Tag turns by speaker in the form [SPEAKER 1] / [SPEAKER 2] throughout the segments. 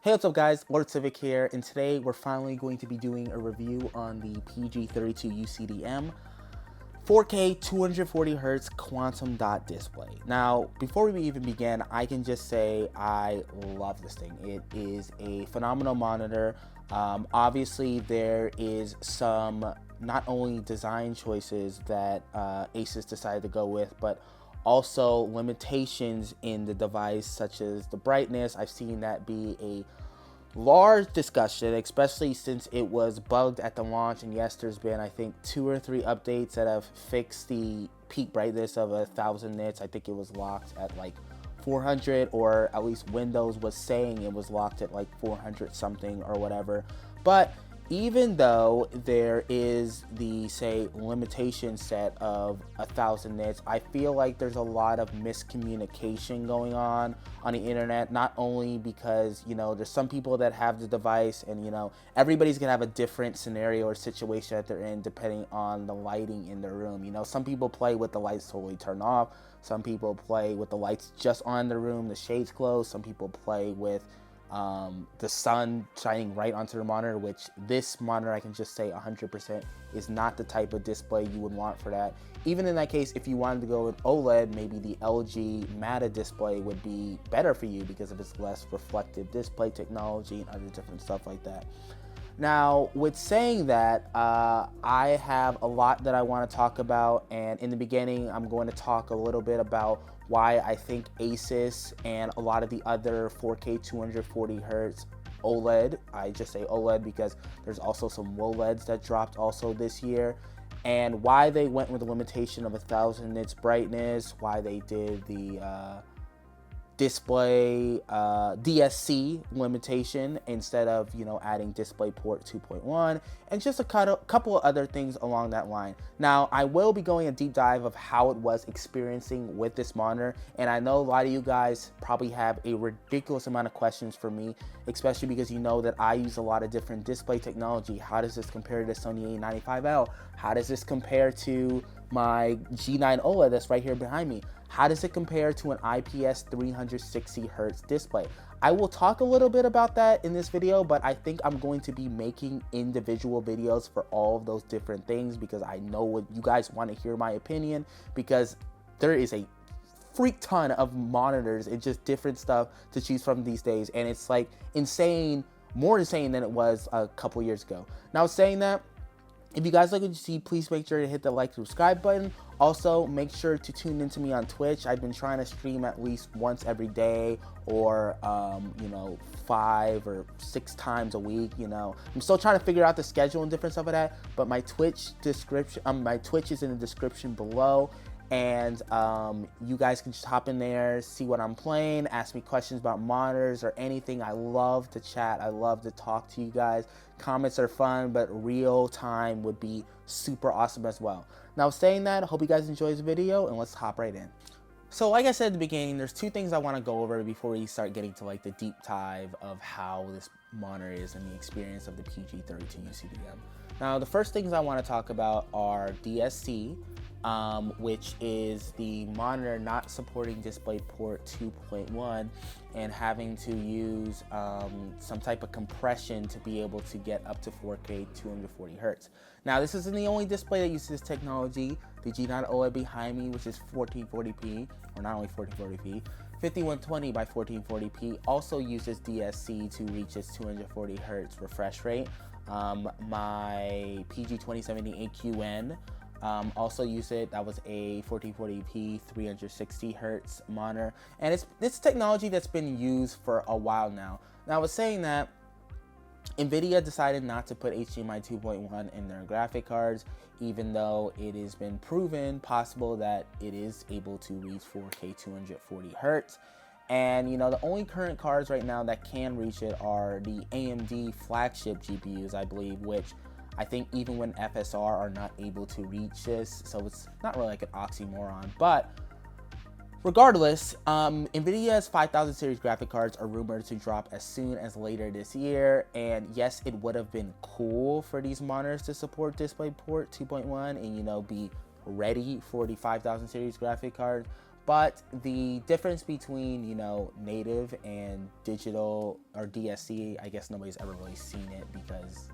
[SPEAKER 1] Hey, what's up guys, Lord Civic here, and today we're finally going to be doing a review on the PG32Ucdm 4K 240Hz quantum dot display. Now, before we even begin, I can just say I love this thing. It is a phenomenal monitor. Obviously, there is some not only design choices that Asus decided to go with, but also limitations in the device, such as the brightness. I've seen that be a large discussion, especially since it was bugged at the launch, and yes, there's been I think 2 or 3 updates that have fixed the peak brightness of 1000 nits. I think it was locked at like 400, or at least Windows was saying it was locked at like 400 something or whatever. But even though there is the, say, limitation set of 1000 nits, I feel like there's a lot of miscommunication going on the internet. Not only because, you know, there's some people that have the device, and, you know, everybody's gonna have a different scenario or situation that they're in depending on the lighting in their room. You know, some people play with the lights totally turned off. Some people play with the lights just on in the room, the shades closed. Some people play with the sun shining right onto the monitor, which this monitor, I can just say 100% is not the type of display you would want for that. Even in that case, if you wanted to go with OLED, maybe the LG Mata display would be better for you because of its less reflective display technology and other different stuff like that. Now, with saying that, I have a lot that I want to talk about, and in the beginning, I'm going to talk a little bit about why I think Asus and a lot of the other 4K 240Hz OLED, I just say OLED because there's also some WOLEDs that dropped also this year, and why they went with a limitation of 1000 nits brightness, why they did the display DSC limitation instead of, you know, adding DisplayPort 2.1, and just a couple of other things along that line. Now, I will be going a deep dive of how it was experiencing with this monitor, and I know a lot of you guys probably have a ridiculous amount of questions for me, especially because you know that I use a lot of different display technology. How does this compare to the Sony A95L? How does this compare to my G9 OLED that's right here behind me? How does it compare to an IPS 360Hz display? I will talk a little bit about that in this video, but I think I'm going to be making individual videos for all of those different things because I know what you guys want to hear my opinion, because there is a freak ton of monitors and just different stuff to choose from these days, and it's like insane, more insane than it was a couple years ago. Now, saying that, if you guys like what you see, please make sure to hit the like, subscribe button. Also, make sure to tune into me on Twitch. I've been trying to stream at least once every day, or you know, 5 or 6 times a week. You know, I'm still trying to figure out the schedule and different stuff like that. But my Twitch description, my Twitch is in the description below. And you guys can just hop in there, see what I'm playing, ask me questions about monitors or anything. I love to chat. I love to talk to you guys. Comments are fun, but real time would be super awesome as well. Now, saying that, I hope you guys enjoy this video, and let's hop right in. So like I said at the beginning, there's 2 things I want to go over before we start getting to like the deep dive of how this monitor is and the experience of the PG32UCDM. Now, the first things I want to talk about are DSC, which is the monitor not supporting DisplayPort 2.1 and having to use some type of compression to be able to get up to 4K 240Hz. Now, this isn't the only display that uses this technology. The G9 OLED behind me, which is 1440p, or not only 1440p, 5120 by 1440p, also uses DSC to reach its 240Hz refresh rate. My PG32UCdm also use it. That was a 1440p 360Hz monitor, and it's technology that's been used for a while now. Now, I was saying that NVIDIA decided not to put HDMI 2.1 in their graphic cards, even though it has been proven possible that it is able to reach 4K 240Hz. And, you know, the only current cards right now that can reach it are the AMD flagship GPUs, I believe, which I think even when FSR are not able to reach this, so it's not really like an oxymoron. But regardless, NVIDIA's 5000 series graphic cards are rumored to drop as soon as later this year, and yes, it would have been cool for these monitors to support DisplayPort 2.1 and, you know, be ready for the 5000 series graphic card. But the difference between, native and digital or DSC, I guess nobody's ever really seen it because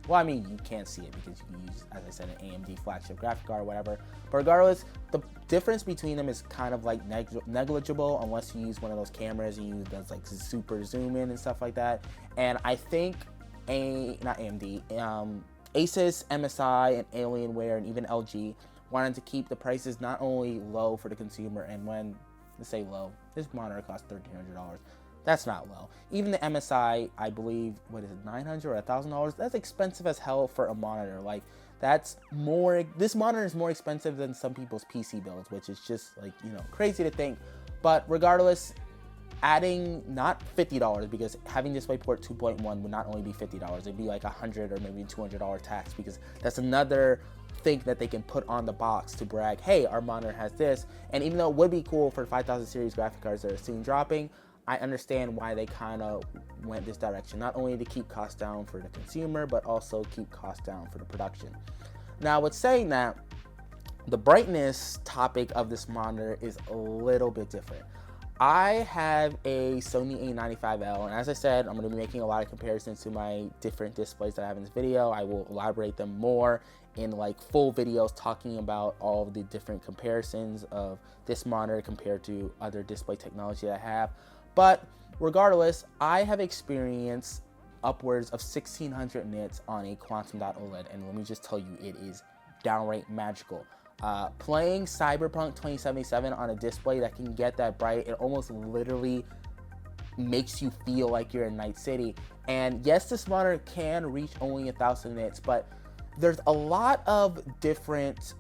[SPEAKER 1] well, I mean, you can't see it because you can use, as I said, an AMD flagship graphic card or whatever. But regardless, the difference between them is kind of like negligible unless you use one of those cameras and you use like super zoom in and stuff like that. And I think not AMD, Asus, MSI, and Alienware, and even LG wanted to keep the prices not only low for the consumer, and when I say low, this monitor costs $1,300. That's not low. Even the MSI, I believe, what is it, $900 or $1,000? That's expensive as hell for a monitor. Like, that's more, this monitor is more expensive than some people's PC builds, which is just like, crazy to think. But regardless, adding not $50, because having DisplayPort 2.1 would not only be $50, it'd be like $100 or maybe $200 tax, because that's another thing that they can put on the box to brag, hey, our monitor has this. And even though it would be cool for 5000 series graphic cards that are soon dropping, I understand why they kind of went this direction, not only to keep costs down for the consumer, but also keep costs down for the production. Now, with saying that, the brightness topic of this monitor is a little bit different. I have a Sony A95L, and as I said, I'm going to be making a lot of comparisons to my different displays that I have in this video. I will elaborate them more in like full videos talking about all of the different comparisons of this monitor compared to other display technology that I have. But regardless, I have experienced upwards of 1600 nits on a Quantum.OLED, and let me just tell you, it is downright magical. Playing Cyberpunk 2077 on a display that can get that bright, it almost literally makes you feel like you're in Night City. And yes, this monitor can reach only 1000 nits, but there's a lot of different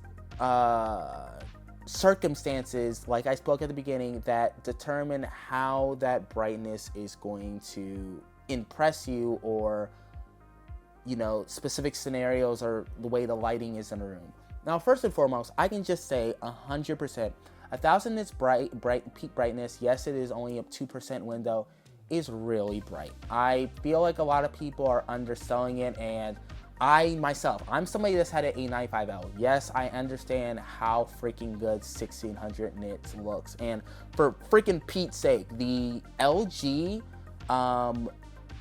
[SPEAKER 1] circumstances, like I spoke at the beginning, that determine how that brightness is going to impress you, or specific scenarios, or the way the lighting is in a room. Now, first and foremost, I can just say 100%, 1000 nits peak brightness, yes, it is only a 2% window, is really bright. I feel like a lot of people are underselling it, and I myself, I'm somebody that's had an A95L. Yes, I understand how freaking good 1600 nits looks. And for freaking Pete's sake, the LG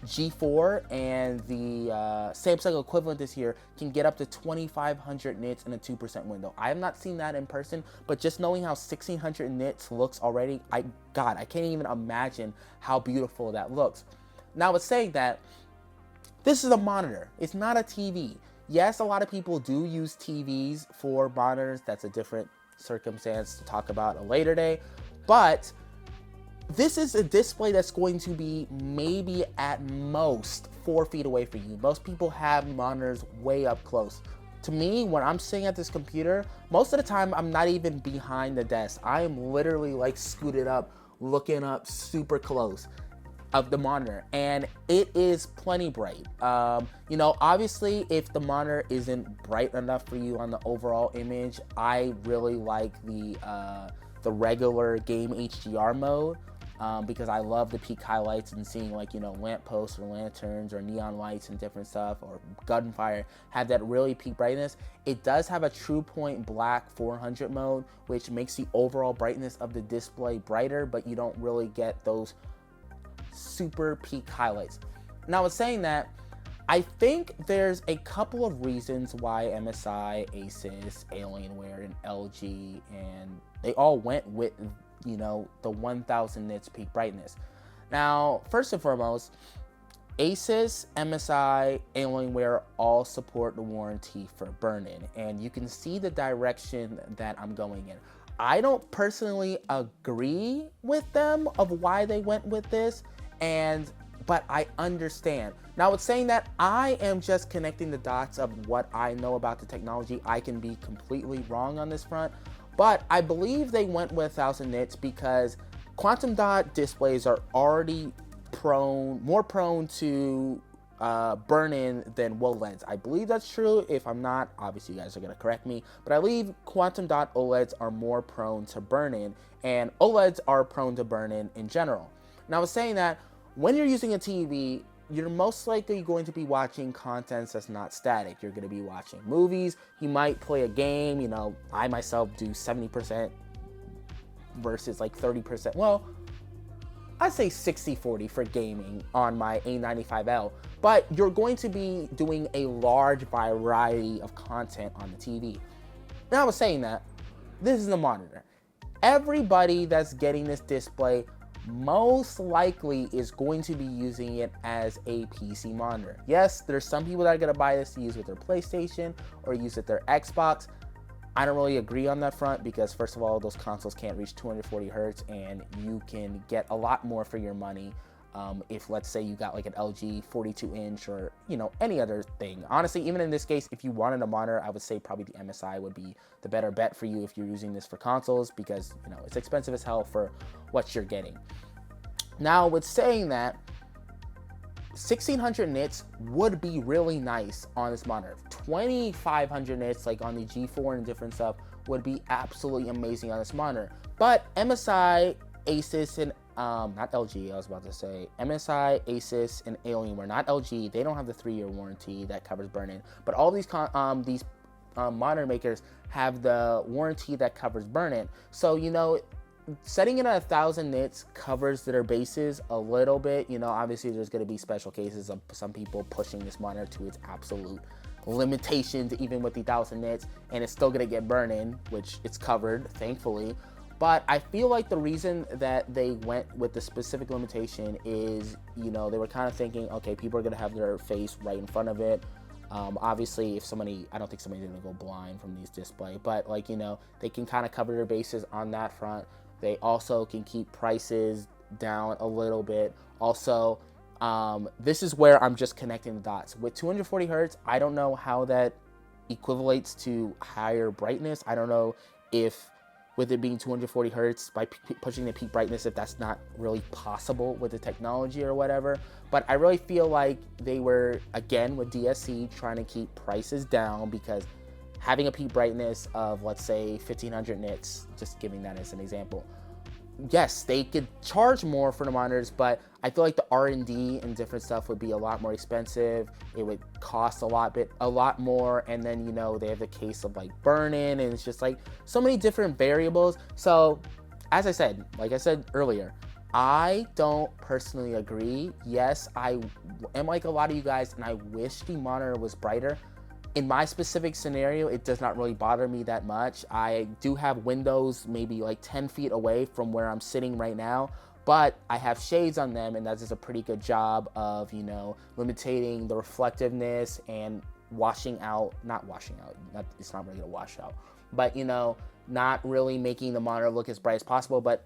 [SPEAKER 1] G4 and the Samsung equivalent this year can get up to 2500 nits in a 2% window. I have not seen that in person, but just knowing how 1600 nits looks already, I can't even imagine how beautiful that looks. Now, with saying that, this is a monitor. It's not a TV. Yes, a lot of people do use TVs for monitors. That's a different circumstance to talk about a later day. But this is a display that's going to be maybe at most 4 feet away from you. Most people have monitors way up close. To me, when I'm sitting at this computer, most of the time I'm not even behind the desk. I am literally like scooted up, looking up super close of the monitor, and it is plenty bright. Obviously, if the monitor isn't bright enough for you on the overall image, I really like the regular game HDR mode, because I love the peak highlights and seeing like lampposts or lanterns or neon lights and different stuff, or gunfire have that really peak brightness. It does have a true point black 400 mode, which makes the overall brightness of the display brighter, but you don't really get those super peak highlights. Now, with saying that, I think there's a couple of reasons why MSI, Asus, Alienware, and LG, and they all went with the 1000 nits peak brightness. Now, first and foremost, Asus, MSI, Alienware all support the warranty for burn-in, and you can see the direction that I'm going in. I don't personally agree with them of why they went with this, but I understand. Now, with saying that, I am just connecting the dots of what I know about the technology. I can be completely wrong on this front, but I believe they went with 1000 nits because quantum dot displays are already more prone to burn-in than OLEDs. I believe that's true. If I'm not, obviously you guys are going to correct me, but I believe quantum dot OLEDs are more prone to burn-in, and OLEDs are prone to burn-in in general. Now, with saying that, when you're using a TV, you're most likely going to be watching content that's not static. You're going to be watching movies. You might play a game. I myself do 70% versus like 30%. Well, I'd say 60-40 for gaming on my A95L, but you're going to be doing a large variety of content on the TV. Now I was saying that, this is the monitor. Everybody that's getting this display most likely is going to be using it as a PC monitor. Yes, there's some people that are gonna buy this to use with their PlayStation or use with their Xbox. I don't really agree on that front because first of all, those consoles can't reach 240 hertz and you can get a lot more for your money if let's say you got like an LG 42-inch or any other thing. Honestly, even in this case, if you wanted a monitor, I would say probably the MSI would be the better bet for you if you're using this for consoles because it's expensive as hell for what you're getting. Now with saying that, 1600 nits would be really nice on this monitor. 2500 nits like on the G4 and different stuff would be absolutely amazing on this monitor. But MSI, Asus, and not LG, I was about to say MSI, Asus, and Alienware, not LG, they don't have the 3-year warranty that covers burn-in, but all these monitor makers have the warranty that covers burn-in. So setting it at 1000 nits covers their bases a little bit. Obviously there's going to be special cases of some people pushing this monitor to its absolute limitations, even with the 1000 nits, and it's still going to get burn-in, which it's covered, thankfully. But I feel like the reason that they went with the specific limitation is, they were kind of thinking, okay, people are going to have their face right in front of it. Obviously, I don't think somebody's going to go blind from these display, but they can kind of cover their bases on that front. They also can keep prices down a little bit. Also, this is where I'm just connecting the dots. With 240 hertz, I don't know how that equivalates to higher brightness. I don't know if with it being 240 hertz by pushing the peak brightness, if that's not really possible with the technology or whatever. But I really feel like they were, again, with DSC, trying to keep prices down because having a peak brightness of, let's say, 1500 nits, just giving that as an example, yes, they could charge more for the monitors, but I feel like the R&D and different stuff would be a lot more expensive. It would cost a lot more, and then they have the case of like burn-in, and it's just like so many different variables. So, as I said, like I said earlier, I don't personally agree. Yes, I am like a lot of you guys, and I wish the monitor was brighter. In my specific scenario, it does not really bother me that much. I do have windows maybe like 10 feet away from where I'm sitting right now, but I have shades on them, and that does a pretty good job of, limiting the reflectiveness and it's not really gonna wash out, but not really making the monitor look as bright as possible. But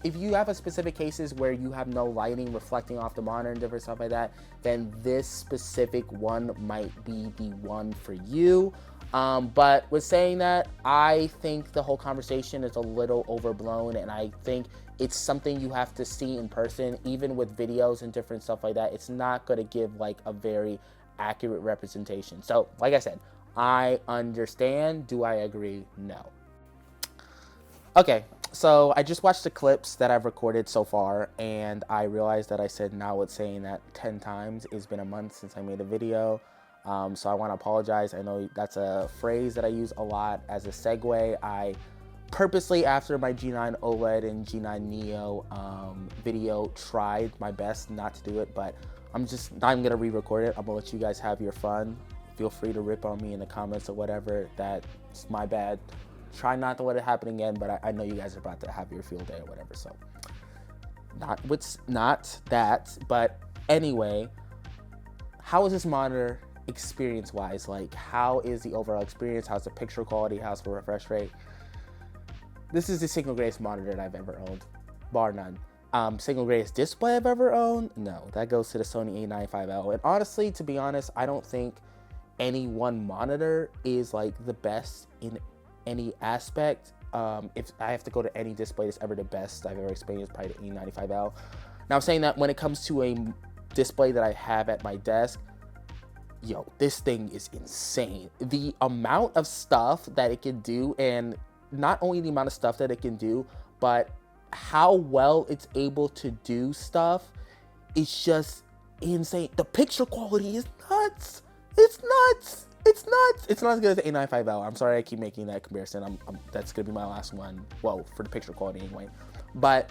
[SPEAKER 1] if you have a specific cases where you have no lighting reflecting off the monitor and different stuff like that, then this specific one might be the one for you. But with saying that, I think the whole conversation is a little overblown, and I think it's something you have to see in person. Even with videos and different stuff like that, it's not going to give like a very accurate representation. So like I said, I understand. Do I agree? No. Okay, so I just watched the clips that I've recorded so far, and I realized that I said now it's saying that 10 times. It's been a month since I made a video, so I want to apologize. I know that's a phrase that I use a lot as a segue. I purposely, after my G9 OLED and G9 Neo video, tried my best not to do it, but I'm going to re-record it. I'm going to let you guys have your fun. Feel free to rip on me in the comments or whatever. That's my bad. Try not to let it happen again, but I know you guys are about to have your field day or whatever, so not that. But anyway, how is this monitor experience-wise? Like, how is the overall experience? How's the picture quality? How's the refresh rate? This is the single greatest monitor that I've ever owned, bar none. Single greatest display I've ever owned? No, that goes to the Sony A95L. And honestly, to be honest, I don't think any one monitor is like the best in any aspect. If I have to go to any display that's ever the best I've ever experienced, probably the A95L. Now, I'm saying that when it comes to a display that I have at my desk, this thing is insane. The amount of stuff that it can do, and not only the amount of stuff that it can do, but how well it's able to do stuff is just insane. The picture quality is nuts. It's nuts. It's not as good as the A95L. I'm sorry I keep making that comparison. That's gonna be my last one. Well, for the picture quality anyway. But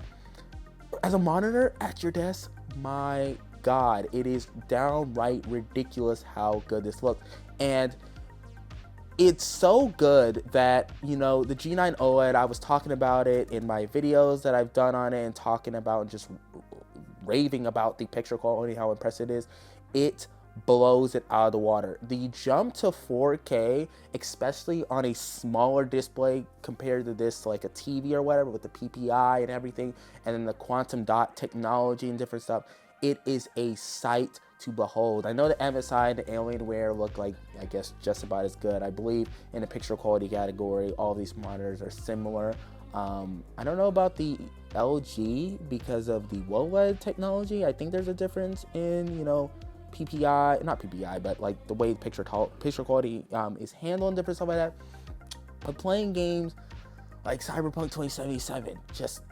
[SPEAKER 1] as a monitor at your desk, my God, it is downright ridiculous how good this looks. And it's so good that, you know, the G9 OLED, I was talking about it in my videos that I've done on it and talking about and just raving about the picture quality, how impressive it is. It blows it out of the water. The jump to 4K, especially on a smaller display compared to this, like a TV or whatever, with the PPI and everything, and then the quantum dot technology and different stuff, it is a sight to behold. I know the MSI and the Alienware look like, I guess, just about as good. I believe in the picture quality category, all these monitors are similar. I don't know about the LG because of the OLED technology. I think there's a difference in, you know, PPI, not PPI, but like the way picture quality is handled and different stuff like that. But playing games like Cyberpunk 2077, just,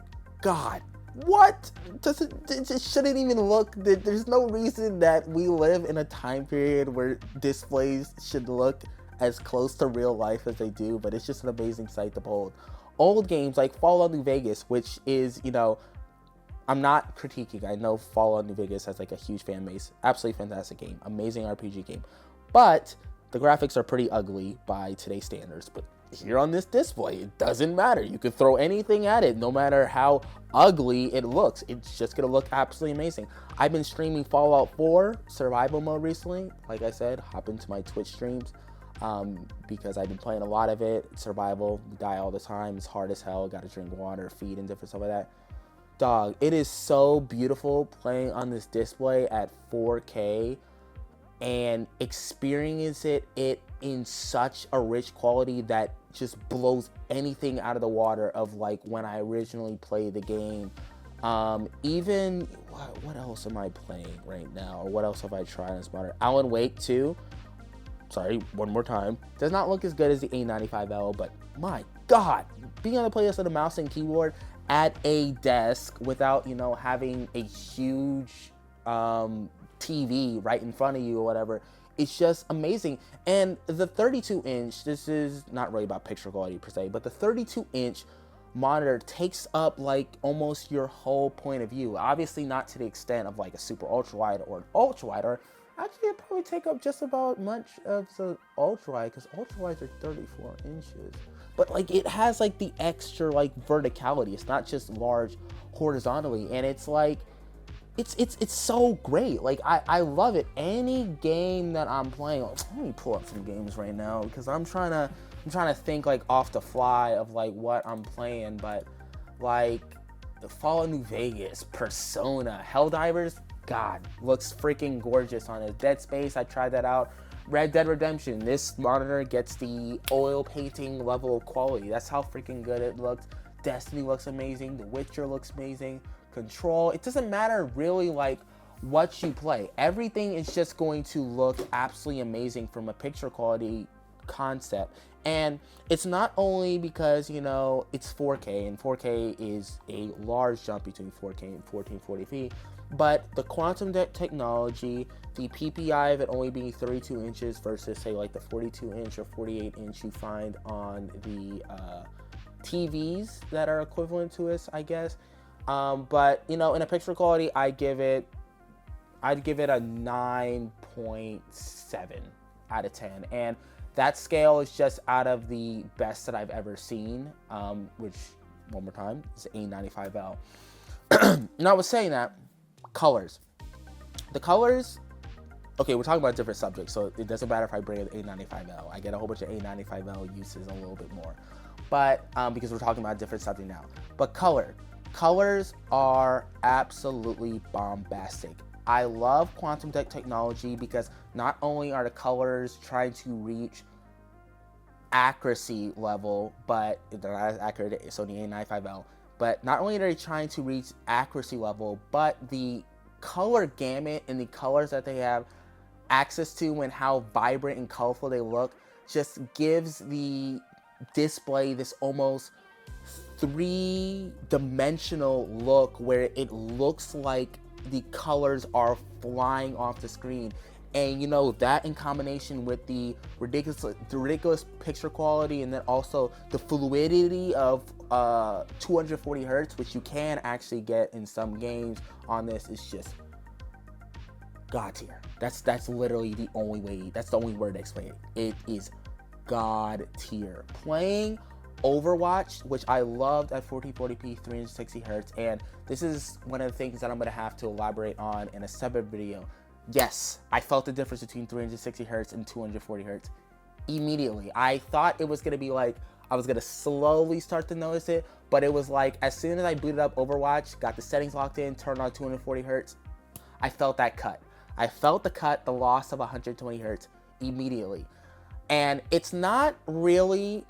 [SPEAKER 1] God, what? It just shouldn't even look, there's no reason that we live in a time period where displays should look as close to real life as they do, but it's just an amazing sight to behold. Old games like Fallout New Vegas, which is, you know, I'm not critiquing. I know Fallout New Vegas has like a huge fan base. Absolutely fantastic game. Amazing RPG game. But the graphics are pretty ugly by today's standards. But here on this display, it doesn't matter. You can throw anything at it, no matter how ugly it looks. It's just going to look absolutely amazing. I've been streaming Fallout 4 survival mode recently. Like I said, hop into my Twitch streams because I've been playing a lot of it. Survival, you die all the time. It's hard as hell. Got to drink water, feed, and different stuff like that. Dog, it is so beautiful playing on this display at 4K and experience it in such a rich quality that just blows anything out of the water of like when I originally played the game. Even what else am I playing right now, or what else have I tried on this monitor? Alan Wake 2, sorry, one more time, does not look as good as the A95L, but my God, being able to play this with a mouse and keyboard at a desk without, you know, having a huge TV right in front of you or whatever, it's just amazing. And the 32-inch, this is not really about picture quality per se, but the 32-inch monitor takes up like almost your whole point of view. Obviously not to the extent of like a super ultra wide or an ultra wide, or actually it probably take up just about much of the ultra wide, because ultra wides are 34 inches. But like it has like the extra like verticality. It's not just large horizontally, and it's like it's so great. Like I love it. Any game that I'm playing, let me pull up some games right now because I'm trying to think like off the fly of like what I'm playing. But like the Fallout New Vegas, Persona, Helldivers, God, looks freaking gorgeous on it. Dead Space, I tried that out. Red Dead Redemption, this monitor gets the oil painting level of quality. That's how freaking good it looks. Destiny looks amazing. The Witcher looks amazing. Control, it doesn't matter really like what you play. Everything is just going to look absolutely amazing from a picture quality concept. And it's not only because, you know, it's 4K, and 4K is a large jump between 4K and 1440p, but the quantum technology, the PPI of it only being 32 inches versus say like the 42 inch or 48 inch you find on the TVs that are equivalent to us, I guess. But you know, in a picture quality, I'd give it a 9.7 out of 10, and that scale is just out of the best that I've ever seen, which, one more time, is A95L. Now, I was saying that, colors. The colors, okay, we're talking about different subjects, so it doesn't matter if I bring an A95L. I get a whole bunch of A95L uses a little bit more, but because we're talking about a different subject now. But colors are absolutely bombastic. I love quantum technology because not only are the colors trying to reach accuracy level, but they're not as accurate as the A95L, but not only are they trying to reach accuracy level, but the color gamut and the colors that they have access to and how vibrant and colorful they look just gives the display this almost three-dimensional look where it looks like the colors are flying off the screen. And you know, that in combination with the ridiculous picture quality, and then also the fluidity of 240 hertz, which you can actually get in some games on this, is just God tier. That's literally the only way. That's the only word to explain it. It is God tier. Playing Overwatch, which I loved at 1440p 360 hertz, and this is one of the things that I'm gonna have to elaborate on in a separate video. Yes, I felt the difference between 360 hertz and 240 hertz immediately. I thought it was gonna be like I was gonna slowly start to notice it, but it was like as soon as I booted up Overwatch, got the settings locked in, turned on 240 hertz, I felt that cut. I felt the cut, the loss of 120 hertz immediately. And it's not really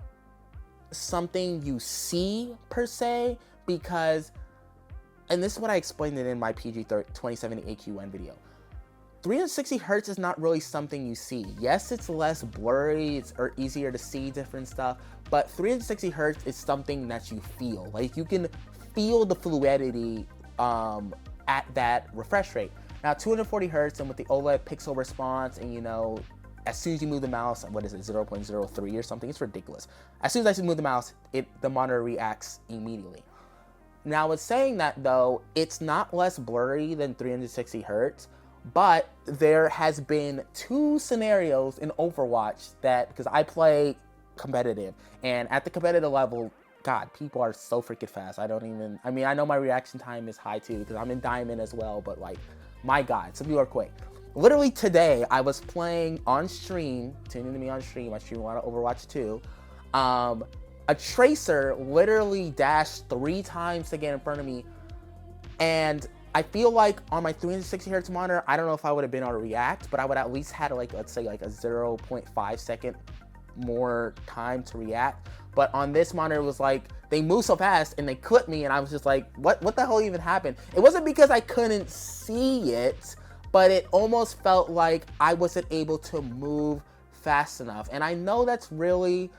[SPEAKER 1] something you see per se, because, and this is what I explained it in my PG32UCDM video, 360 hertz is not really something you see. Yes, it's less blurry, it's easier to see different stuff, but 360 hertz is something that you feel. Like, you can feel the fluidity at that refresh rate. Now, 240 hertz and with the OLED pixel response, and you know, as soon as you move the mouse, what is it, 0.03 or something? It's ridiculous. As soon as I move the mouse, the monitor reacts immediately. Now, with saying that though, it's not less blurry than 360 hertz, but there has been 2 scenarios in Overwatch that, because I play competitive, and at the competitive level, God, people are so freaking fast. I mean, I know my reaction time is high too, because I'm in Diamond as well, but like, my God, some people are quick. Literally today, I was playing on stream, tuning to me on stream, I stream a lot of Overwatch too. A Tracer literally dashed 3 times to get in front of me, and I feel like on my 360 hertz monitor, I don't know if I would have been able to react, but I would at least had like, let's say like a 0.5 second more time to react. But on this monitor, it was like, they moved so fast and they clipped me, and I was just like, what the hell even happened? It wasn't because I couldn't see it, but it almost felt like I wasn't able to move fast enough. And I know that's really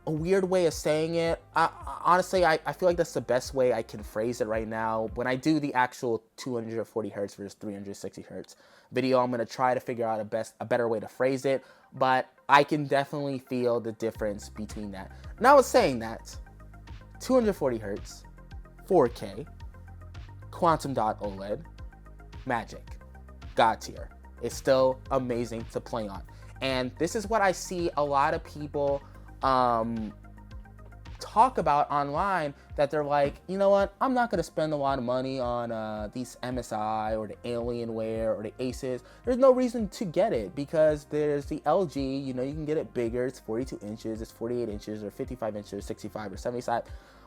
[SPEAKER 1] a weird way of saying it. Honestly, I feel like that's the best way I can phrase it right now. When I do the actual 240 hertz versus 360 hertz video, I'm gonna try to figure out a better way to phrase it, but I can definitely feel the difference between that. Now, with saying that, 240 hertz, 4K, Quantum.OLED, Magic, God tier. It's still amazing to play on. And this is what I see a lot of people talk about online, that they're like, you know what, I'm not gonna spend a lot of money on these MSI or the Alienware or the Asus. There's no reason to get it, because there's the LG, you know, you can get it bigger, it's 42 inches, it's 48 inches, or 55 inches, 65 or 75,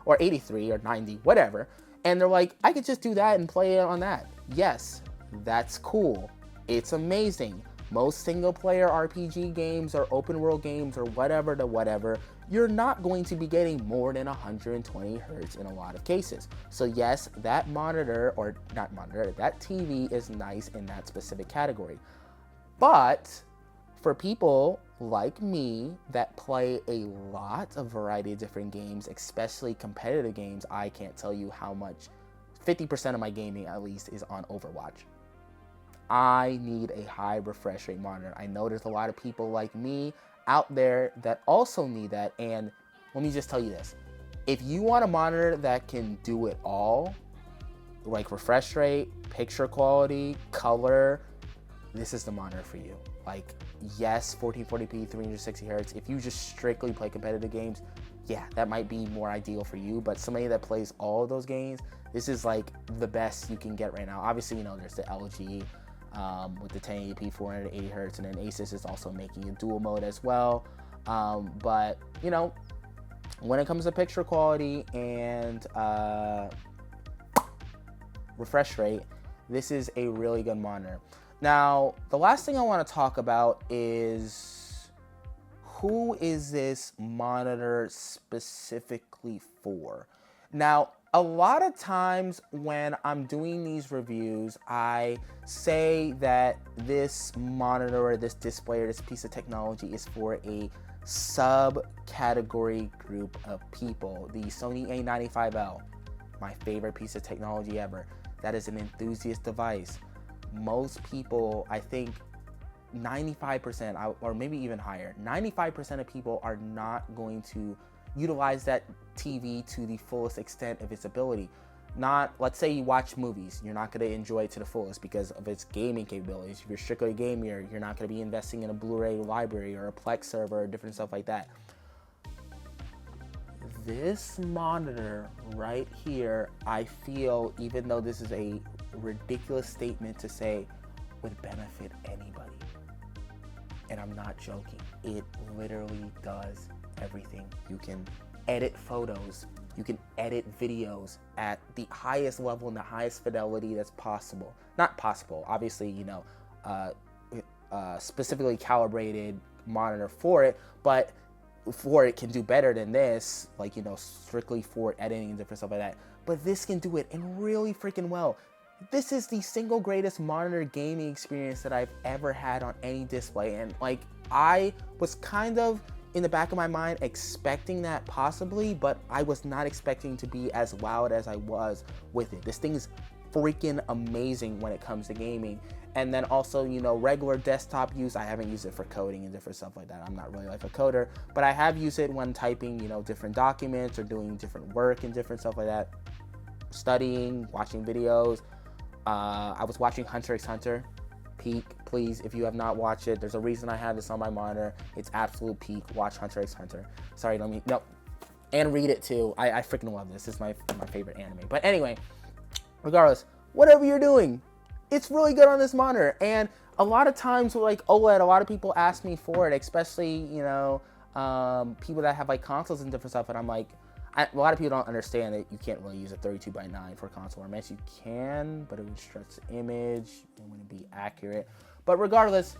[SPEAKER 1] or 83 or 90, whatever. And they're like, I could just do that and play it on that. Yes, that's cool. It's amazing. Most single player RPG games or open world games or whatever, you're not going to be getting more than 120 hertz in a lot of cases. So yes, that monitor, or not monitor, that TV is nice in that specific category. But for people like me that play a lot of variety of different games, especially competitive games, I can't tell you how much, 50% of my gaming at least is on Overwatch. I need a high refresh rate monitor. I know there's a lot of people like me out there that also need that, and let me just tell you this. If you want a monitor that can do it all, like refresh rate, picture quality, color, this is the monitor for you. Like, yes, 1440p, 360 hertz. If you just strictly play competitive games, yeah, that might be more ideal for you. But somebody that plays all of those games, this is like the best you can get right now. Obviously, you know, there's the LG with the 1080p 480 hertz, and then Asus is also making a dual mode as well. But you know, when it comes to picture quality and refresh rate, this is a really good monitor. Now, the last thing I want to talk about is, who is this monitor specifically for? Now, a lot of times when I'm doing these reviews, I say that this monitor or this display or this piece of technology is for a subcategory group of people. The Sony A95L, my favorite piece of technology ever. That is an enthusiast device. most people, I think 95%, or maybe even higher, 95% of people are not going to utilize that TV to the fullest extent of its ability. Not, let's say you watch movies, you're not going to enjoy it to the fullest because of its gaming capabilities. If you're strictly a gamer, you're not going to be investing in a Blu-ray library or a Plex server or different stuff like that. This monitor right here, I feel, even though this is a ridiculous statement to say, would benefit anybody. And I'm not joking. It literally does everything. You can edit photos. You can edit videos at the highest level and the highest fidelity that's possible. Not possible, obviously, you know, specifically calibrated monitor for it, but for it can do better than this, like, you know, strictly for editing and different stuff like that. But this can do it and really freaking well. This is the single greatest monitor gaming experience that I've ever had on any display. And like, I was kind of in the back of my mind expecting that possibly, but I was not expecting to be as wowed as I was with it. This thing is freaking amazing when it comes to gaming. And then also, you know, regular desktop use, I haven't used it for coding and different stuff like that. I'm not really like a coder, but I have used it when typing, you know, different documents or doing different work and different stuff like that. Studying, watching videos. I was watching Hunter x Hunter. Peak, please, if you have not watched it, there's a reason I have this on my monitor. It's absolute peak. Watch Hunter x Hunter. Sorry, don't mean, no. And read it too. I freaking love this. This is my favorite anime. But anyway, regardless, whatever you're doing, it's really good on this monitor. And a lot of times with like OLED, a lot of people ask me for it, especially, you know, people that have like consoles and different stuff. And I'm like, a lot of people don't understand that you can't really use a 32:9 for console formats. You can, but it would stretch the image. It wouldn't be accurate. But regardless,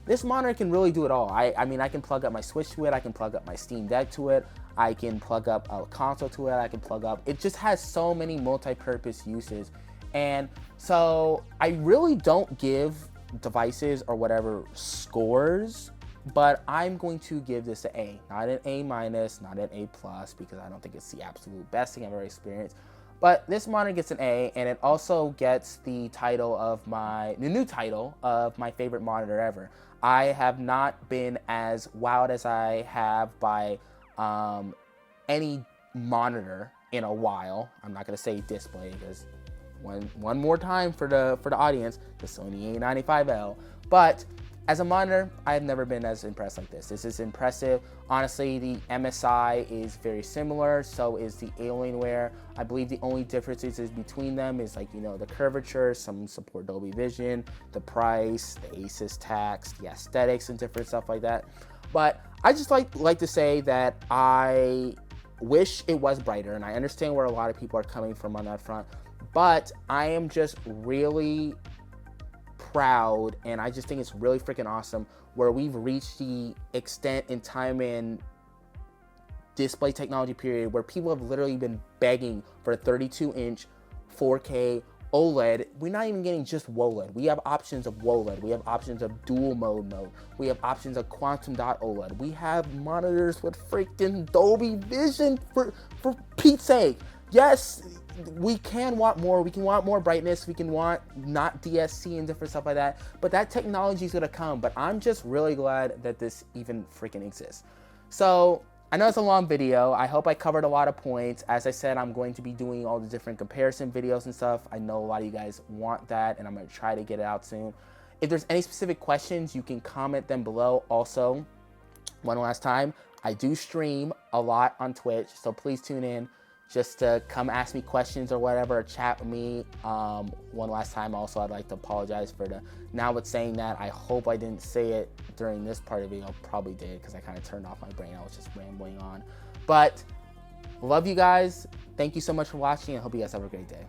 [SPEAKER 1] this monitor can really do it all. I mean, I can plug up my Switch to it. I can plug up my Steam Deck to it. I can plug up a console to it. I can plug up. It just has so many multi-purpose uses. And so I really don't give devices or whatever scores, but I'm going to give this an A, not an A-, not an A+, because I don't think it's the absolute best thing I've ever experienced. But this monitor gets an A, and it also gets the title of the new title of my favorite monitor ever. I have not been as wowed as I have by any monitor in a while. I'm not gonna say display because one more time for the audience, the Sony A95L, but as a monitor, I've never been as impressed like this. This is impressive. Honestly, the MSI is very similar, so is the Alienware. I believe the only differences is between them is, like, you know, the curvature, some support Dolby Vision, the price, the Asus tax, the aesthetics and different stuff like that. But I just like to say that I wish it was brighter, and I understand where a lot of people are coming from on that front, but I am just really proud, and I just think it's really freaking awesome where we've reached the extent in time in display technology period where people have literally been begging for a 32-inch 4K OLED. We're not even getting just WOLED. We have options of WOLED. We have options of dual mode. We have options of quantum dot OLED. We have monitors with freaking Dolby Vision for Pete's sake. Yes, we can want more. We can want more brightness. We can want not DSC and different stuff like that. But that technology is going to come. But I'm just really glad that this even freaking exists. So I know it's a long video. I hope I covered a lot of points. As I said, I'm going to be doing all the different comparison videos and stuff. I know a lot of you guys want that, and I'm going to try to get it out soon. If there's any specific questions, you can comment them below. Also, one last time, I do stream a lot on Twitch, so please tune in just to come ask me questions or whatever, or chat with me. One last time, also, I'd like to apologize for now with saying that. I hope I didn't say it during this part of the video. Probably did, because I kind of turned off my brain. I was just rambling on. But love you guys. Thank you so much for watching. I hope you guys have a great day.